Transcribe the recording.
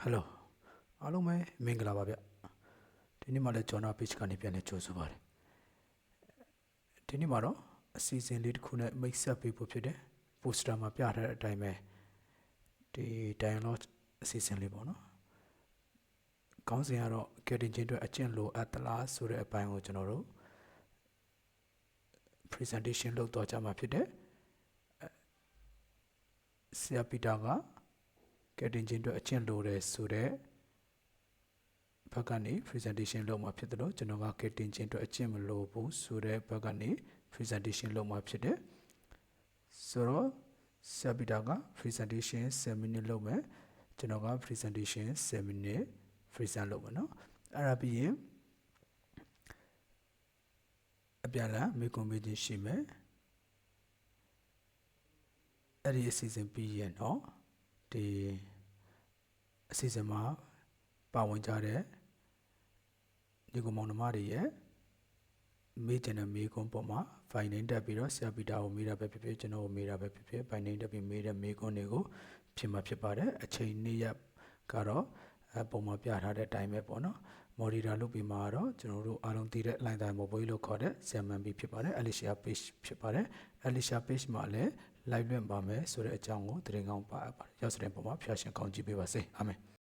Hello အားလုံးပဲမင်္ဂလာပါဗျဒီနေ့မှလည်းကျွန်တော် page ကနေပြန်လဲကြိုဆိုပါတယ်ဒီနေ့မှာတော့အစီအစဉ်လေးတစ်ခုနဲ့မိတ်ဆက်ပေးဖို့ဖြစ်တယ် poster မှာပြထားတဲ့အတိုင်းပဲဒီ dialogue အစီအစဉ်လေးပေါ့နော်ခေါင်းစဉ်ကတော့ကယ်တင်ခြင်းအတွက်အကျင့်လိုအပ်သလားဆိုတဲ့အပိုင်းကိုကျွန်တော်တို့ presentation လုပ်တော့ကြမှာဖြစ်တယ်ဆရာပီတာကကယ်တင်ခြင်းအတွက်အကျင့်လိုတယ်ဆိုတဲ့ဘက်ကနေ presentation လုပ်မှာဖြစ်တယ်လို့ကျွန်တော်ကကယ်တင်ခြင်းအတွက်အကျင့်မလိုဘူးဆိုတဲ့ဘက်ကနေ presentation လုပ်မှာဖြစ်တယ်ဆိုတော့ဆရာပီတာက presentation 7 minute လုပ်မယ်ကျွန်တော်က presentation 7 minute present လုပ်မယ်နော်အဲ့ဒါပြီးရင်အပြန်လာမေကွန်မေးခြင်းရှိမယ်အဲ့ဒီအစီအစဉ်ပြီးရင်တော့ဒီအစီအစဉ်မှာပါဝင်ကြတဲ့ဒီကောင်မောင်နှမတွေရဲ့မေးချင်တဲ့မေးခွန်းပေါ်မှာ file name တက်ပြီးတော့ဆရာပီတာကိုမေးတာပဲဖြစ်ဖြစ်ကျွန်တော်ကိုမေးတာပဲဖြစ်ဖြစ် file name တက်ပြီးမေးတဲ့မေးခွန်းတွေကိုဖြစ်မှာဖြစ်ပါတယ်အချိန်နေ့ရက်ကတော့ပုံမှာပြထားတဲ့အတိုင်းပဲပေါ့နော် monitor လုပ်ပြီးမှာတော့ကျွန်တော်တို့အားလုံးသိတဲ့ line time mobile လို့ခေါ်တဲ့ CMB ဖြစ်ပါတယ် Alicia page ဖြစ်ပါတယ် Alicia page မှာလည်း live လွှင့်ပါမယ်ဆိုတဲ့အကြောင်းကိုသတင်းကောင်းပါပါတယ်ရောက်စတဲ့ပုံမှာဖျားရှင်ကောင်းကြည့်ပေးပါစေအာမင်